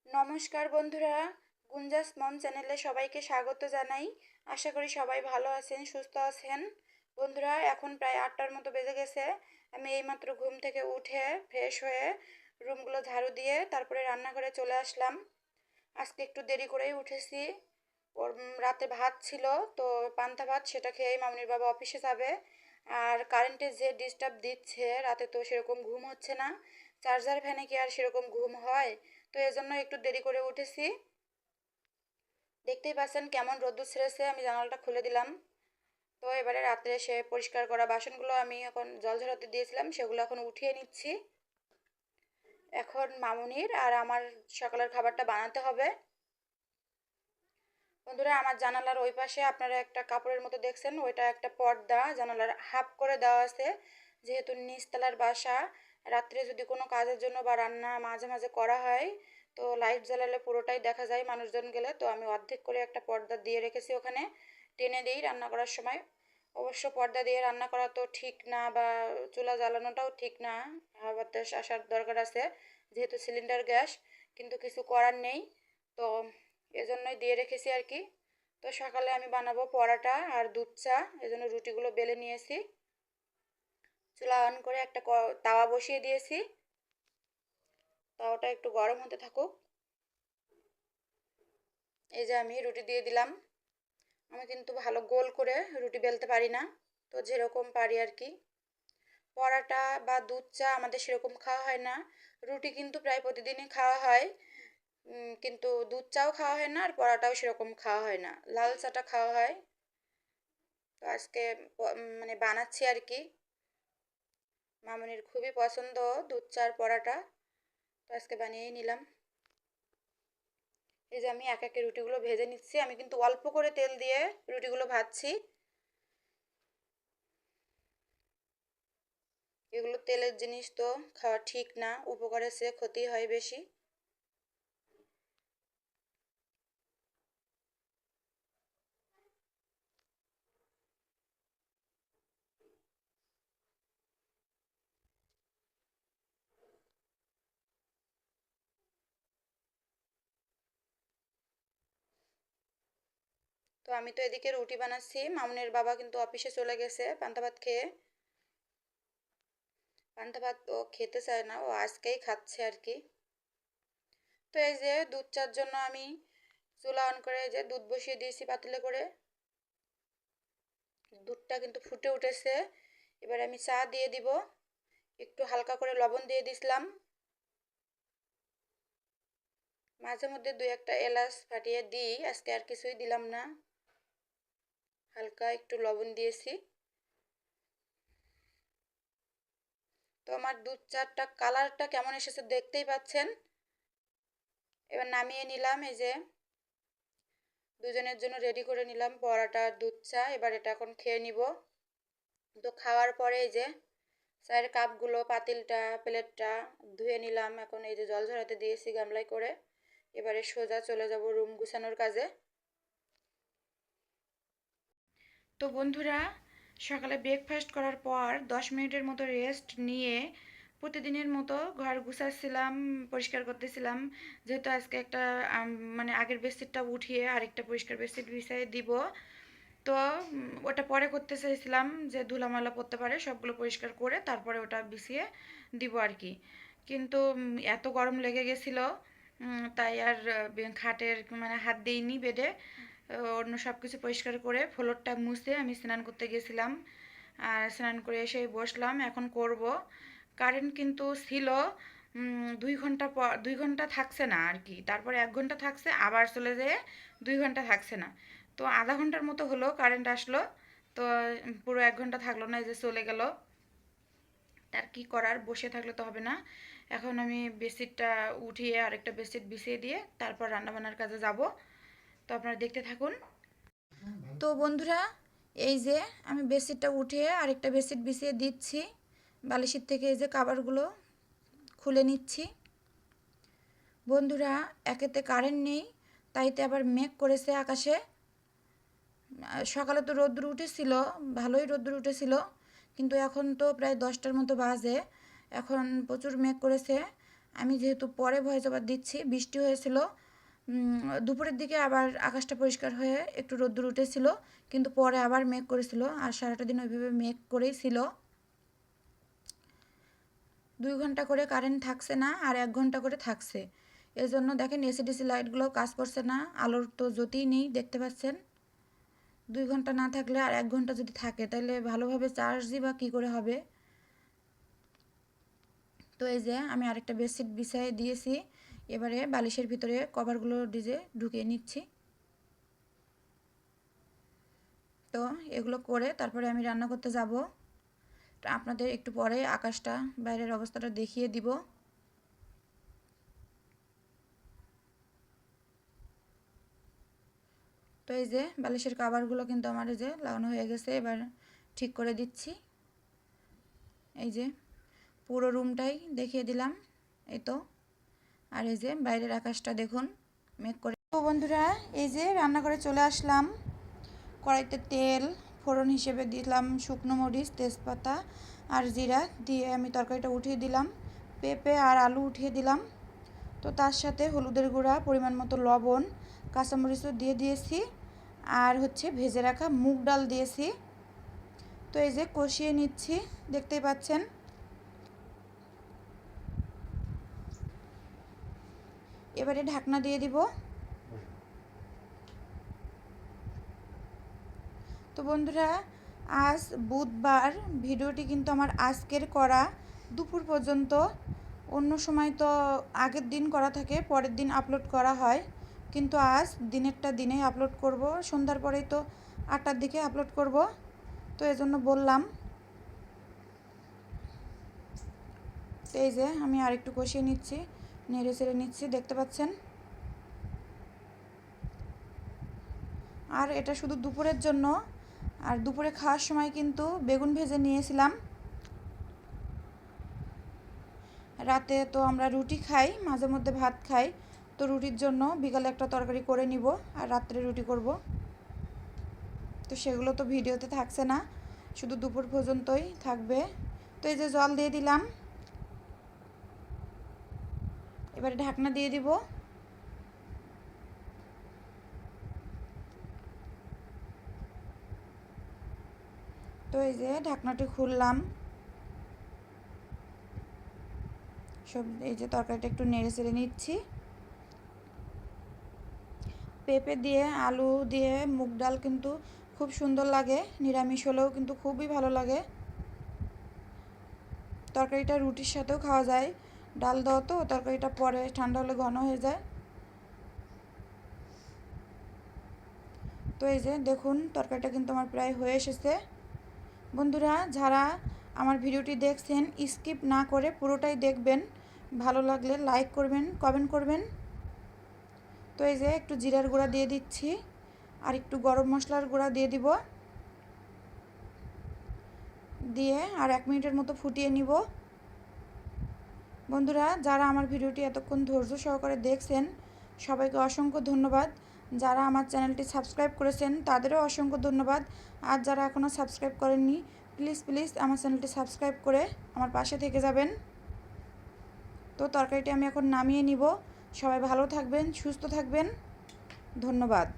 নমস্কার বন্ধুরা, গুঞ্জাস মম চ্যানেলে সবাইকে স্বাগত জানাই। আশা করি সবাই ভালো আছেন, সুস্থ আছেন। বন্ধুরা, এখন প্রায় 8টার মতো বেজে গেছে। আমি এইমাত্র ঘুম থেকে উঠে ফ্রেশ হয়ে রুমগুলো ঝাড়ু দিয়ে তারপরে রান্নাঘরে চলে আসলাম। আজকে একটু দেরি করেই উঠেছি। রাতে ভাত ছিল, তো পান্তা ভাত, সেটা খেয়েই মামনির বাবা অফিসে যাবে। আর কারেন্টের যে ডিস্টার্ব দিচ্ছে, রাতে তো সেরকম ঘুম হচ্ছে না। চার্জার ফ্যানে কি আর সেরকম ঘুম হয়? তো এজন্য একটু দেরি করে উঠেছি। দেখতেই পাচ্ছেন কেমন রোদ্দুর ছেড়েছে। আমি জানালাটা খুলে দিলাম। তো এবারে রাত্রে এসে পরিষ্কার করা বাসনগুলো আমি এখন জল ঝরাতে দিয়েছিলাম, সেগুলো এখন উঠিয়ে নিচ্ছি। এখন মামুনির আর আমার সকালের খাবারটা বানাতে হবে। বন্ধুরা, আমার জানালার ওই পাশে আপনারা একটা কাপড়ের মতো দেখছেন, ওইটা একটা পর্দা জানালার হাফ করে দেওয়া আছে। যেহেতু নিচতলার বাসা, রাত্রে যদি কোনো কাজের জন্য বা রান্না মাঝে মাঝে করা হয়, তো লাইট জ্বালালে পুরোটাই দেখা যায় মানুষজন গেলে। তো আমি অর্ধেক করে একটা পর্দা দিয়ে রেখেছি ওখানে, টেনে দিই রান্না করার সময়। অবশ্য পর্দা দিয়ে রান্না করা তো ঠিক না, বা চুলা জ্বালানোটাও ঠিক না। হাওয়া বাতাস আসার দরকার আছে, যেহেতু সিলিন্ডার গ্যাস। কিন্তু কিছু করার নেই। তো এজন্যই দিয়ে রেখেছি আর কি। তো সকালে আমি বানাবো পরাটা আর দুধ চা, এজন্য রুটিগুলো বেলে নিয়েছি। চুলা অন করে একটা তাওয়া বসিয়ে দিয়েছি। তাওয়াটা একটু গরম হতে থাকুক। এই যে আমি রুটি দিয়ে দিলাম। আমি কিন্তু ভালো গোল করে রুটি বেলতে পারি না, তো যেরকম পারি আর কি। পরাটা বা দুধ চা আমাদের সেরকম খাওয়া হয় না। রুটি কিন্তু প্রায় প্রতিদিনই খাওয়া হয়। কিন্তু দুধ চাও খাওয়া হয় না, আর পরাটাও সেরকম খাওয়া হয় না, লাল চাটা খাওয়া হয়। তো আজকে মানে বানাচ্ছি আর কি। মামনির খুবই পছন্দ দুধ চার পরাটা, তো আজকে বানিয়েই নিলাম। এই যে আমি এক একে রুটিগুলো ভেজে নিচ্ছি। আমি কিন্তু অল্প করে তেল দিয়ে রুটিগুলো ভাজছি। এগুলো তেলের জিনিস, তো খাওয়া ঠিক না, উপকারের চেয়ে ক্ষতি হয় বেশি। তো আমি তো এদিকে রুটি বানাচ্ছি, মামুনের বাবা কিন্তু অফিসে চলে গেছে পান্তা ভাত খেয়ে। পান্তা ভাত ও খেতে চায় না, ও আজকেই খাচ্ছে আর কি। তো এই যে দুধ চার জন্য আমি চুলা অন করে এই যে দুধ বসিয়ে দিয়েছি পাতিলে করে। দুধটা কিন্তু ফুটে উঠেছে। এবার আমি চা দিয়ে দিব। একটু হালকা করে লবণ দিয়ে দিছিলাম। মাঝে মধ্যে দুই একটা এলাচ ফাটিয়ে দিই, আজকে আর কিছুই দিলাম না, হালকা একটু লবণ দিয়েছি। তো আমার দুধ চাটা কালারটা কেমন এসেছে দেখতেই পাচ্ছেন। এবার নামিয়ে নিলাম। এই যে দুজনের জন্য রেডি করে নিলাম পরাটা আর দুধ চা। এবার এটা এখন খেয়ে নিব। তো খাওয়ার পরে এই যে চায়ের কাপগুলো, পাতিলটা, প্লেটটা ধুয়ে নিলাম। এখন এই যে জল ঝরাতে দিয়েছি গামলায় করে। এবারে সোজা চলে যাব রুম গুছানোর কাজে। তো বন্ধুরা, সকালে ব্রেকফাস্ট করার পর 10 মিনিটের মতো রেস্ট নিয়ে প্রতিদিনের মতো ঘর গুছাচ্ছিলাম, পরিষ্কার করতেছিলাম। যেহেতু আজকে একটা মানে আগের বেডশিটটা উঠিয়ে আরেকটা পরিষ্কার বেডশিট বিছিয়ে দিব। তো ওটা পরে করতে চাইছিলাম, যে ধুলামালা পড়তে পারে, সবগুলো পরিষ্কার করে তারপরে ওটা বিছিয়ে দিব আর কি। কিন্তু এত গরম লেগে গেছিলো, তাই আর খাটের মানে হাত দিইনি বেডে। অন্য সব কিছু পরিষ্কার করে ফ্লোরটা মুছে আমি স্নান করতে গেছিলাম। আর স্নান করে এসে বসলাম, এখন করব। কারেন্ট কিন্তু ছিল 2 ঘন্টা পর, 2 ঘন্টা থাকছে না আর কি। তারপরে 1 ঘন্টা থাকছে, আবার চলে যেয়ে 2 ঘন্টা থাকছে না। তো আধা ঘন্টার মতো হলো কারেন্ট আসলো। তো পুরো 1 ঘন্টা থাকলো না, এই যে চলে গেল। তার কি করার, বসে থাকলে তো হবে না। এখন আমি বেডশিটটা উঠিয়ে আরেকটা বেডশিট বিছিয়ে দিয়ে তারপর রান্নাবান্নার কাজে যাব। তো আপনারা দেখতে থাকুন। তো বন্ধুরা, এই যে আমি বেডশিটটা উঠিয়ে আরেকটা বেডশিট বিছিয়ে দিচ্ছি। বালিশের থেকে এই যে কাভারগুলো খুলে নিচ্ছি। বন্ধুরা, একেতে কারেন্ট নেই, তাইতে আবার মেঘ করেছে আকাশে। সকালে তো রোদ্দুর উঠেছিল, ভালোই রোদ্দুর উঠেছিল, কিন্তু এখন তো প্রায় 10টার মতো বাজে। এখন প্রচুর মেঘ করেছে। আমি যেহেতু পরে ভয়েস ওভার দিচ্ছি, বৃষ্টি হয়েছিল দুপুরের দিকে, আবার আকাশটা পরিষ্কার হয়ে একটু রোদ্দুর উঠেছিল, কিন্তু পরে আবার মেঘ করেছিল, আর সারাটা দিন ওইভাবে মেঘ করেই ছিল। 2 ঘন্টা করে কারেন্ট থাকছে না, আর 1 ঘন্টা করে থাকছে। এর জন্য দেখেন এসিডিসি লাইটগুলো কাজ করছে না, আলোর তো জ্যোতিই নেই, দেখতে পাচ্ছেন। 2 ঘন্টা না থাকলে আর 1 ঘন্টা যদি থাকে তাহলে ভালোভাবে চার্জই বা কী করে হবে। তো এই যে আমি আরেকটা বেডশিট বিছাই দিয়েছি, এবারে বালিশের ভিতরে কভারগুলো ঢুকিয়ে নিচ্ছি। তো এগুলো করে তারপরে আমি রান্না করতে যাব। আপনাদের একটু পরে আকাশটা, বাইরের অবস্থাটা দেখিয়ে দিব। তো এই যে বালিশের কভারগুলো কিন্তু আমার এই যে লাগানো হয়ে গেছে, এবার ঠিক করে দিচ্ছি। এই যে পুরো রুমটাই দেখিয়ে দিলাম, এই তো। আর এই যে বাইরের আকাশটা দেখুন মেঘ করে। তো বন্ধুরা, এই যে রান্নাঘরে চলে আসলাম। কড়াইতে তেল ফোড়ন হিসেবে দিলাম শুকনো মরিচ, তেজপাতা আর জিরা দিয়ে আমি তরকারিটা উঠিয়ে দিলাম। পেঁপে আর আলু উঠিয়ে দিলাম। তো তার সাথে হলুদের গুঁড়া, পরিমাণ মতো লবণ, কাঁচামরিচও দিয়ে দিয়েছি, আর হচ্ছে ভেজে রাখা মুগ ডাল দিয়েছি। তো এই যে কষিয়ে নিচ্ছি, দেখতেই পাচ্ছেন। এবারে ঢাকনা দিয়ে দিব। তো বন্ধুরা, আজ বুধবার, ভিডিওটি কিন্তু আমার আজকের করা, দুপুর পর্যন্ত। অন্য সময় তো আগের দিন করা থাকে, পরের দিন আপলোড করা হয়, কিন্তু আজ দিনেরটা দিনেই আপলোড করব। সন্ধ্যার পরেই তো 8টার দিকে আপলোড করব, তো এজন্য বললাম। তো এই যে আমি আরেকটু কষিয়ে নিচ্ছি, নেড়ে চেড়ে নিচ্ছি, দেখতে পাচ্ছেন। আর এটা শুধু দুপুরের জন্য। আর দুপুরে খাওয়ার সময় কিন্তু বেগুন ভেজে নিয়েছিলাম। রাতে তো আমরা রুটি খাই, মাঝে মধ্যে ভাত খাই, তো রুটির জন্য বিকালে একটা তরকারি করে নিব, আর রাত্রে রুটি করব। তো সেগুলো তো ভিডিওতে থাকছে না, শুধু দুপুর পর্যন্তই থাকবে। তো এই যে জল দিয়ে দিলাম, এবারে ঢাকনা দিয়ে দিব। তো এই যে ঢাকনাটি খুললাম, সব এই যে তরকারিটা একটু নেড়ে চেড়ে নিচ্ছি। পেঁপে দিয়ে, আলু দিয়ে মুগ ডাল কিন্তু খুব সুন্দর লাগে, নিরামিষ হলেও কিন্তু খুবই ভালো লাগে। তরকারিটা রুটির সাথেও খাওয়া যায়, ডাল দাও তো তরকারিটা পরে ঠান্ডা হলে ঘন হয়ে যায়। তো এই যে দেখুন তরকারিটা কিন্তু আমার প্রায় হয়ে এসেছে। বন্ধুরা, যারা আমার ভিডিওটি দেখছেন স্কিপ না করে পুরোটাই দেখবেন, ভালো লাগলে লাইক করবেন, কমেন্ট করবেন। তো এই যে একটু জিরার গুঁড়া দিয়ে দিচ্ছি, আর একটু গরম মশলার গুঁড়া দিয়ে দিব, দিয়ে আর 1 মিনিটের মতো ফুটিয়ে নিব। বন্ধুরা, যারা আমার ভিডিওটি এতক্ষণ ধৈর্য সহকারে দেখছেন সবাইকে অসংখ্য ধন্যবাদ। যারা আমার চ্যানেলটি সাবস্ক্রাইব করেছেন তাদেরও অসংখ্য ধন্যবাদ। আর যারা এখনও সাবস্ক্রাইব করেননি, প্লিজ প্লিজ আমার চ্যানেলটি সাবস্ক্রাইব করে আমার পাশে থেকে যাবেন। তো তরকারিটি আমি এখন নামিয়ে নিব। সবাই ভালো থাকবেন, সুস্থ থাকবেন, ধন্যবাদ।